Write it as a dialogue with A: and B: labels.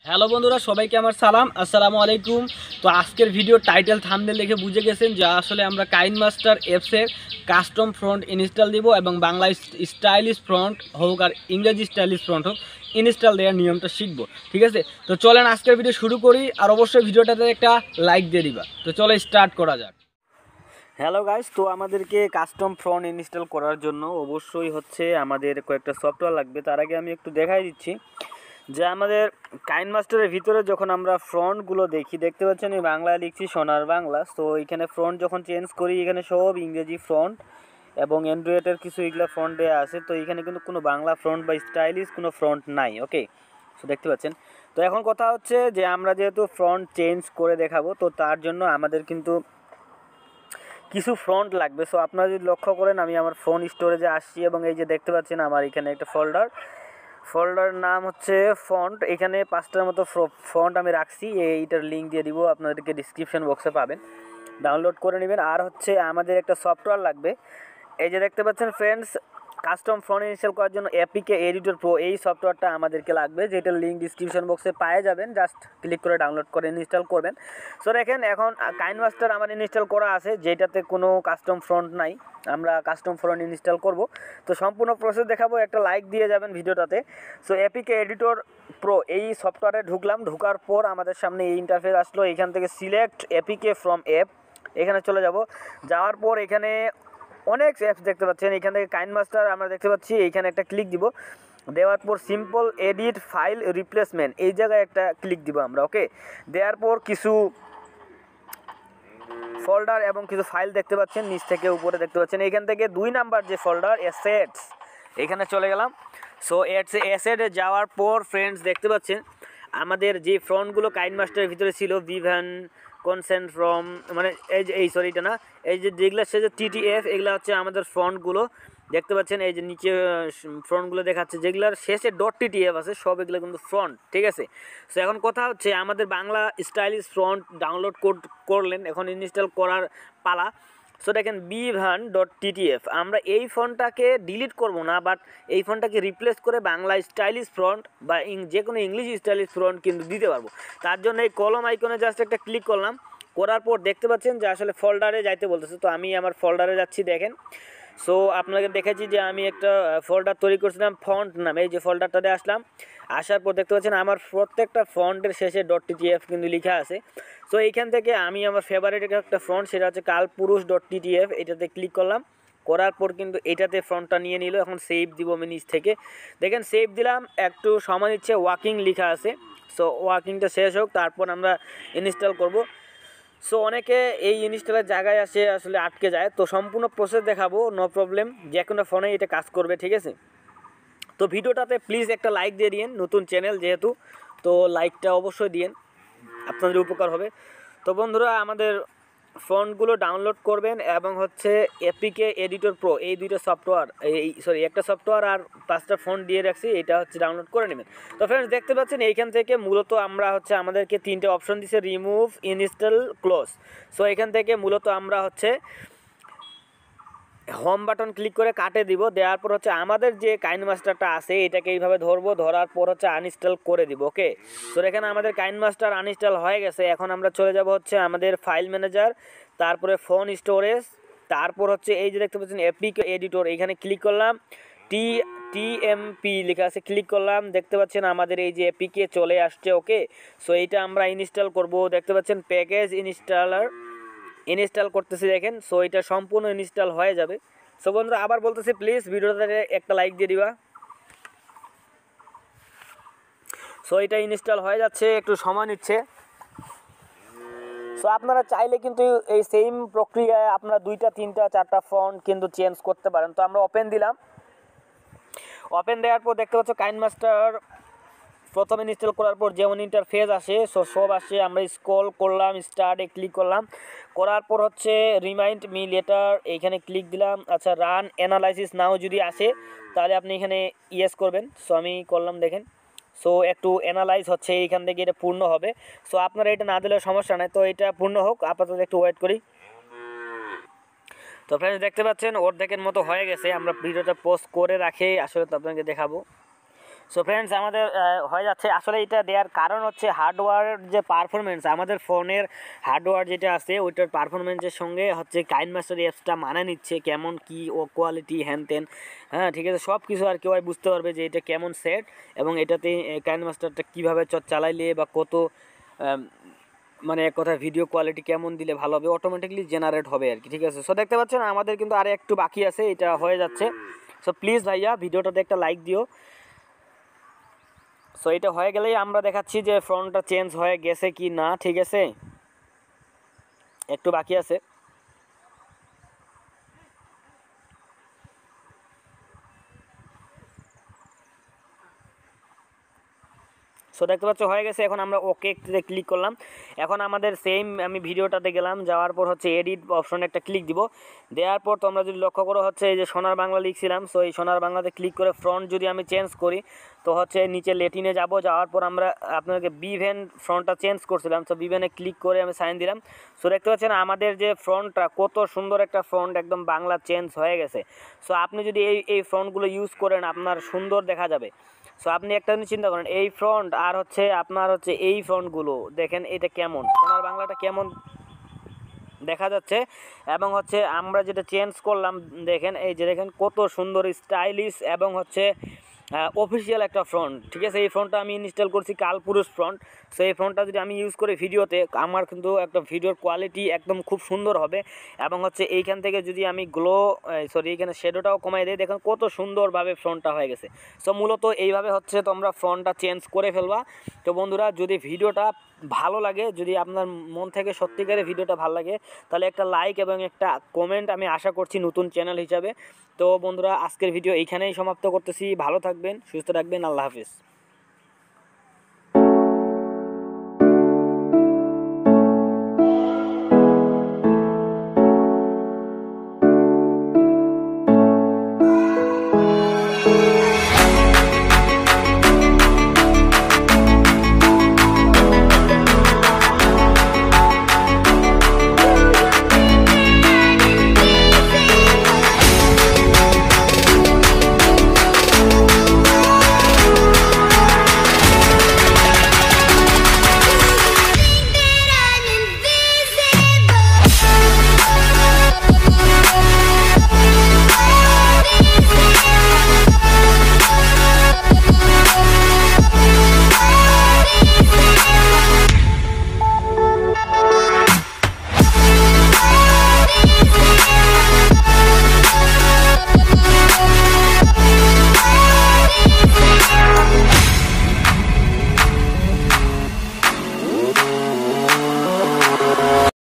A: Hello বন্ধুরা, সবাইকে আমার সালাম, আসসালামু আলাইকুম। তো আজকের ভিডিও টাইটেল থাম্বনেল দেখে বুঝে গেছেন যে আসলে আমরা কাইনমাস্টার অ্যাপসের কাস্টম ফ্রন্ট ইনস্টল দিব এবং বাংলা স্টাইলিশ ফ্রন্ট হোক আর ইংরেজি স্টাইলিশ ফ্রন্ট হোক ইনস্টল দেওয়ার নিয়মটা শিখবো। ঠিক আছে, তো চলেন আজকের ভিডিও শুরু করি, আর অবশ্যই ভিডিওটাতে একটা লাইক দিয়ে দিবা। তো চলো স্টার্ট করা যাক। হ্যালো গাইস, তো আমাদেরকে কাস্টম ফ্রন্ট ইনস্টল করার জন্য অবশ্যই আমাদের কয়েকটা সফটওয়্যার লাগবে। তার আগে আমি একটু দেখাই দিচ্ছি যে আমাদের কাইনমাস্টারের ভিতরে যখন আমরা ফ্রন্টগুলো দেখতে পাচ্ছেন এই বাংলায় লিখছি সোনার বাংলা। তো এখানে ফ্রন্ট যখন চেঞ্জ করি এখানে সব ইংরেজি ফ্রন্ট এবং অ্যান্ড্রয়েডের কিছু এগুলো ফ্রন্ট দেওয়া আছে। তো এখানে কিন্তু কোনো বাংলা ফ্রন্ট বা স্টাইলিশ কোনো ফ্রন্ট নাই। ওকে, তো দেখতে পাচ্ছেন। তো এখন কথা হচ্ছে যে আমরা যেহেতু ফ্রন্ট চেঞ্জ করে দেখাবো, তো তার জন্য আমাদের কিন্তু কিছু ফ্রন্ট লাগবে। সো আপনারা যদি লক্ষ্য করেন আমি আমার ফোন স্টোরেজে আসছি এবং এই যে দেখতে পাচ্ছেন আমার এখানে একটা ফোল্ডার নাম হচ্ছে ফন্ট। এখানে 5টার মতো ফন্ট আমি রাখছি, এইটার লিঙ্ক দিয়ে দিব, আপনাদেরকে ডিসক্রিপশন বক্সে পাবেন, ডাউনলোড করে নেবেন। আর আমাদের একটা সফটওয়্যার লাগবে, এই যে দেখতে পাচ্ছেন ফ্রেন্ডস, কাস্টম ফন্ট ইনস্টল করার জন্য এপিকে এডিটর প্রো, এই সফটওয়্যারটা আমাদেরকে লাগবে, যেটার লিঙ্ক ডিসক্রিপশন বক্সে পেয়ে যাবেন। জাস্ট ক্লিক করে ডাউনলোড করে ইনস্টল করবেন। সো দেখেন এখন কাইনমাস্টার আমার ইনস্টল করা আছে, যেটাতে কোনো কাস্টম ফ্রন্ট নাই, আমরা কাস্টম ফ্রন্ট ইনস্টল করব। তো সম্পূর্ণ প্রসেস দেখাবো, একটা লাইক দিয়ে যাবেন ভিডিওটাতে। সো এপিকে এডিটর প্রো এই সফটওয়্যারে ঢোকার পর আমাদের সামনে এই ইন্টারফেস আসলো। এখান থেকে সিলেক্ট এপিকে ফ্রম অ্যাপ, এখানে চলে যাওয়ার পর এখানে অনেক অ্যাপস দেখতে পাচ্ছেন। এখান থেকে কাইনমাস্টার আমরা দেখতে পাচ্ছি, এইখানে একটা ক্লিক দিব, দেওয়ার পর সিম্পল এডিট ফাইল রিপ্লেসমেন্ট এই জায়গায় একটা ক্লিক দিব আমরা। ওকে, দেওয়ার পর কিছু ফোল্ডার এবং কিছু ফাইল দেখতে পাচ্ছেন, নিচ থেকে উপরে দেখতে পাচ্ছেন। এইখান থেকে 2 নাম্বার যে ফোল্ডার অ্যাসেটস, এখানে চলে গেলাম। সো অ্যাসেটে যাওয়ার পর ফ্রেন্ডস দেখতে পাচ্ছেন আমাদের যে ফ্রন্টগুলো কাইনমাস্টারের ভিতরে ছিল, ভিভান কনসেন্ট ফ্রম, মানে এটা না, এই যে যেগুলো সে যে টিটিএফ, এগুলো হচ্ছে আমাদের ফ্রন্টগুলো দেখতে পাচ্ছেন। এই যে নিচে ফ্রন্টগুলো দেখাচ্ছে, যেগুলোর শেষে ডট টিটিএফ আছে, সব এগুলো কিন্তু ফ্রন্ট। ঠিক আছে, সো এখন কথা হচ্ছে আমাদের বাংলা স্টাইলিশ ফ্রন্ট ডাউনলোড করলেন, এখন ইনস্টল করার পালা। সো দেখেন bvan.ttf, আমরা এই ফন্টটাকে ডিলিট করব না, বাট এই ফন্টটাকে রিপ্লেস করে বাংলা স্টাইলিশ ফ্রন্ট বা যে কোনো ইংলিশ স্টাইলিশ ফ্রন্ট কিন্তু দিতে পারবো। তার জন্য এই কলম আইকনে জাস্ট একটা ক্লিক করলাম, করার পর দেখতে পাচ্ছেন যে আসলে ফোল্ডারে যাইতে বলতেছে। তো আমি আমার ফোল্ডারে যাচ্ছি, দেখেন। সো আপনাকে দেখেছি যে আমি একটা ফোল্ডার তৈরি করছিলাম ফন্ট নামে, এই যে ফোল্ডারটাতে আসলাম, আসার পর দেখতে পাচ্ছেন আমার প্রত্যেকটা ফন্টের শেষে .ttf কিন্তু লেখা আছে। সো এইখান থেকে আমি আমার ফেভারিট একটা ফন্ট, সেটা হচ্ছে কালপুরুষ .ttf, এটাতে ক্লিক করলাম, করার পর কিন্তু এটাতে ফ্রন্টটা নিয়ে নিল। এখন সেভ দিব আমি নিচ থেকে, দেখেন সেভ দিলাম, একটু সময় নিচ্ছে, ওয়ার্কিং লেখা আছে। সো ওয়ার্কিংটা শেষ হোক, তারপর আমরা ইনস্টল করব। সো অনেকে এই ইনস্টলের জায়গায় আসলে আটকে যায়, তো সম্পূর্ণ প্রসেস দেখাবো, নো প্রবলেম, যে কোনো ফোনে এটা কাজ করবে। ঠিক আছে, তো ভিডিওটাতে প্লিজ একটা লাইক দিয়ে দিন, নতুন চ্যানেল যেহেতু, তো লাইকটা অবশ্যই দিন, আপনাদের উপকার হবে। তো বন্ধুরা, আমাদের ফন্টগুলো ডাউনলোড করবেন এবং এপিকে এডিটর প্রো, এই দুইটা সফটওয়্যার, একটা সফটওয়্যার আর 5টা ফন্ট দিয়ে রাখছি, এটা ডাউনলোড করে নেবেন। তো ফ্রেন্ডস দেখতে পাচ্ছেন এইখান থেকে মূলত আমরা আমাদেরকে 3টে অপশন দিচ্ছে, রিমুভ, ইনস্টল, ক্লোজ। সো এখান থেকে মূলত আমরা হোম বাটন ক্লিক করে কাটে দিব, দেওয়ার পর আমাদের যে কাইনমাস্টারটা আছে এটাকে এইভাবে ধরবো, ধরার পর আনইনস্টল করে দিব। ওকে, তো এখানে আমাদের কাইনমাস্টার আনইনস্টল হয়ে গেছে। এখন আমরা চলে যাব আমাদের ফাইল ম্যানেজার, তারপরে ফোন স্টোরেজ, তারপর এই যে দেখতে পাচ্ছেন এপিকে এডিটর, এখানে ক্লিক করলাম, টিএমপি লেখা আছে, ক্লিক করলাম, দেখতে পাচ্ছেন আমাদের এই যে এপিকে চলে আসছে। ওকে, সো এইটা আমরা ইনস্টল করব, দেখতে পাচ্ছেন প্যাকেজ ইনস্টল করতেছি, দেখেন। সো এটা সম্পূর্ণ ইনস্টল হয়ে যাবে। সো বন্ধুরা আবার বলতেছি, প্লিজ ভিডিওটাতে একটা লাইক দিয়ে দিবা। সো এটা ইনস্টল হয়ে যাচ্ছে, একটু সময় নিচ্ছে। সো আপনারা চাইলে কিন্তু এই সেম প্রক্রিয়ায় আপনারা 2টা 3টা 4টা ফন্ট কিন্তু চেঞ্জ করতে পারেন। তো আমরা ওপেন দিলাম, ওপেন দেওয়ার পর দেখতে পাচ্ছ কাইনমাস্টার প্রথমে ইনস্টল করার পর যেমন ইন্টারফেস আসে, সব আসে, আমরা স্ক্রল করলাম, স্টার্টে ক্লিক করলাম, করার পর রিমাইন্ড মি লেটার, এইখানে ক্লিক দিলাম। আচ্ছা, রান অ্যানালাইসিস নাও যদি আসে তাহলে আপনি এখানে ইয়েস করবেন। সো আমি করলাম, দেখেন। সো একটু অ্যানালাইজ হচ্ছে, এইখান থেকে এটা পূর্ণ হবে। সো আপনারা এটা না দিলে সমস্যা নেই, তো এটা পূর্ণ হোক, আপাতত একটু ওয়েট করি। তো ফ্রেন্ডস দেখতে পাচ্ছেন অর্ধেকের মতো হয়ে গেছে, আমরা ভিডিওটা পোস্ট করে রাখে আসলে তো আপনাকে দেখাবো। সো ফ্রেন্ডস আমাদের হয়ে যাচ্ছে। আসলে এটা দেওয়ার কারণ হচ্ছে হার্ডওয়্যার যে পারফরমেন্স, আমাদের ফোনের হার্ডওয়্যার যেটা আছে ওইটার পারফরমেন্সের সঙ্গে হচ্ছে কাইনমাস্টার অ্যাপসটা মানা নিচ্ছে কেমন কি ও কোয়ালিটি হ্যান তেন। হ্যাঁ ঠিক আছে, সব কিছু আর কেউ বুঝতে পারবে যে এটা কেমন সেট এবং এটাতে কাইনমাস্টারটা কীভাবে চালাইলে বা কত মানে এক কথা ভিডিও কোয়ালিটি কেমন দিলে ভালো হবে, অটোমেটিকলি জেনারেট হবে আর কি। ঠিক আছে, সো দেখতে পাচ্ছেন আমাদের কিন্তু আরে একটু বাকি আছে, এটা হয়ে যাচ্ছে। সো প্লিজ ভাইয়া ভিডিওটাতে একটা লাইক দিও। সো এটা হয়ে গেলেই আমরা দেখাচ্ছি যে ফ্রন্টটা চেঞ্জ হয়ে গেছে কি না। ঠিক আছে, একটু বাকি আছে। সো দেখতে পাচ্ছ হয়ে গেছে। এখন আমরা ওকে ক্লিক করলাম। এখন আমাদের সেম আমি ভিডিওটাতে গেলাম, যাওয়ার পর হচ্ছে এডিট অপশনে একটা ক্লিক দিব। দেওয়ার পর তোমরা যদি লক্ষ্য করো হচ্ছে এই যে সোনার বাংলা লিখছিলাম, সো এই সোনার বাংলাতে ক্লিক করে ফ্রন্ট যদি আমি চেঞ্জ করি তো হচ্ছে নিচে লেটিনে যাব। যাওয়ার পর আমরা আপনাকে বিভেন ফ্রন্টটা চেঞ্জ করছিলাম, সো বিভেনে ক্লিক করে আমি সাইন দিলাম। সো দেখতে পাচ্ছেন আমাদের যে ফ্রন্টটা কত সুন্দর একটা ফ্রন্ট, একদম বাংলা চেঞ্জ হয়ে গেছে। সো আপনি যদি এই ফ্রন্টগুলো ইউজ করেন আপনার সুন্দর দেখা যাবে। সো আপনি একটা জিনিস চিন্তা করেন, এই ফ্রন্ট আর হচ্ছে আপনার হচ্ছে এই ফ্রন্টগুলো দেখেন এটা কেমন, সোনার বাংলাটা কেমন দেখা যাচ্ছে। এবং হচ্ছে আমরা যেটা চেঞ্জ করলাম দেখেন, এই যে দেখেন কত সুন্দর স্টাইলিশ এবং হচ্ছে অফিসিয়াল একটা ফ্রন্ট। ঠিক আছে, এই ফ্রন্টটা আমি ইনস্টল করছি কালপুরুষ ফ্রন্ট। সো এই ফ্রন্টটা যদি আমি ইউজ করি ভিডিওতে, আমার কিন্তু একটা ভিডিওর কোয়ালিটি একদম খুব সুন্দর হবে। এবং হচ্ছে এইখান থেকে যদি আমি এইখানে শ্যাডোটাও কমাই দিই, দেখেন কত সুন্দরভাবে ফ্রন্টটা হয়ে গেছে। সো মূলত এইভাবে হচ্ছে তোমরা ফ্রন্টটা চেঞ্জ করে ফেলবা। তো বন্ধুরা যদি ভিডিওটা ভালো লাগে, যদি আপনার মন থেকে সত্যিকারের ভিডিওটা ভালো লাগে, তাহলে একটা লাইক এবং একটা কমেন্ট আমি আশা করছি নতুন চ্যানেল হিসাবে। তো বন্ধুরা আজকের ভিডিও এইখানেই সমাপ্ত করতেছি। ভালো থাকবেন, সুস্থ থাকবেন, আল্লাহ হাফিজ।